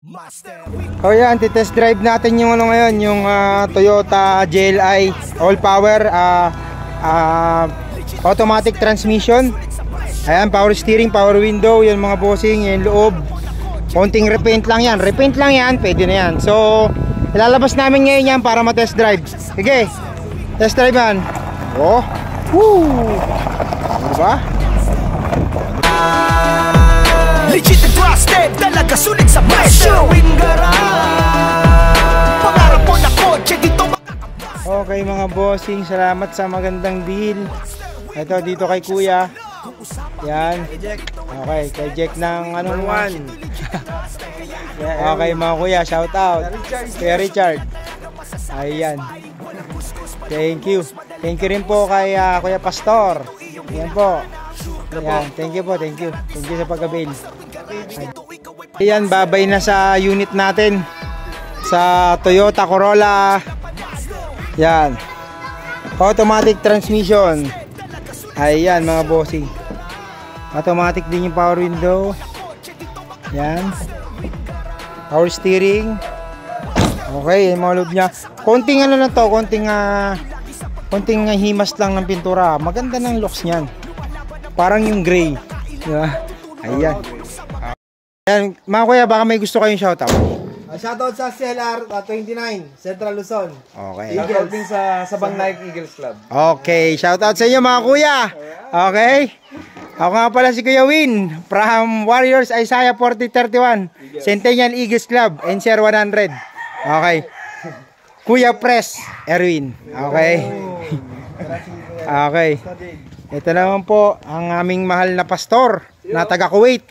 Oh yan, titest drive natin yung ano ngayon, yung Toyota GLI all power automatic transmission. Ayan, power steering, power window, yan mga bossing, yung loob. Konting repaint lang yan, pwede na yan. So, ilalabas namin ngayon yan para ma-test drive. Sige, test drive yan. Oh, woo! Diba? Legit and trusted, talaga sulit sa presyo. Pangarap mo na kotse, dito makakabas. Okay mga bossing, salamat sa magandang deal. Ito dito kay kuya. Yan. Okay, kay Jack ng anong one. Okay mga kuya, shout out. Kuya Richard. Ayan. Thank you. Thank you rin po kay Kuya Pastor. Yan po. Yan, thank you po, thank you. Thank you sa pag-avail. Ayan, babay na sa unit natin sa Toyota Corolla. Yan. Automatic transmission. Ayan mga bossing. Automatic din yung power window. Yan. Power steering. Okay, yung mga load nya. Konting ano na to, konting himas lang ng pintura. Maganda ng looks niyan. Parang yung gray. Diba? Ayan. Ayan, mga kuya, baka may gusto kayong shoutout. Shoutout sa CLR 29, Central Luzon. Okay. Shoutout din sa Sabang Nike Eagles Club. Okay, shoutout sa inyo mga kuya. Okay. Ako nga pala si Kuya Win from Warriors Isaiah 4031, Centennial Eagles Club, NCR 100. Okay. Kuya Press Erwin. Okay. Okay. Ito naman po ang aming mahal na pastor na taga Kuwait.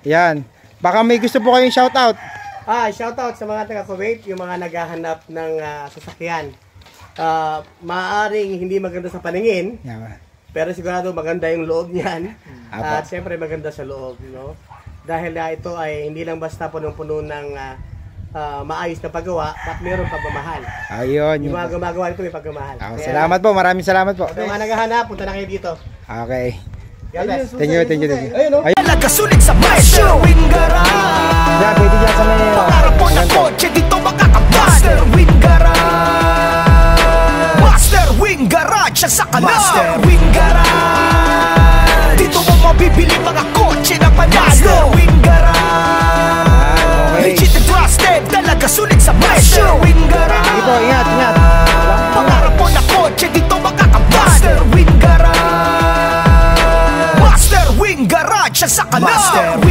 Yan. Baka may gusto po kayong shoutout. Shoutout sa mga taga Kuwait, yung mga naghahanap ng sasakyan. Maaaring hindi maganda sa paningin, pero sigurado maganda yung loob niyan. At siyempre maganda sa loob, no? Dahil ito ay hindi lang basta punong-puno ng maayos na paggawa, at mayroong pagmamahal. Ayun. Yung mga gumagawa nito may pagmamahal. Salamat po, maraming salamat po. Yung mga naghahanap, punta na kayo dito. Okay. Thank you. Ayun, talaga sulit sa presyo. Yeah, pwede dyan sa may pangarap mo na kotse, dito makakabas. Master Wing Garage sa kanal. Master Wing Garage, dito mo mabibili mga kotse na panalo. Master Wing Garage, legit and trusted, talaga sulit sa presyo. Wing Garage, dito, ingat. pangarap mo na kotse, dito makakabas. Master Wing Garage, Master Wing Garage sa kanal.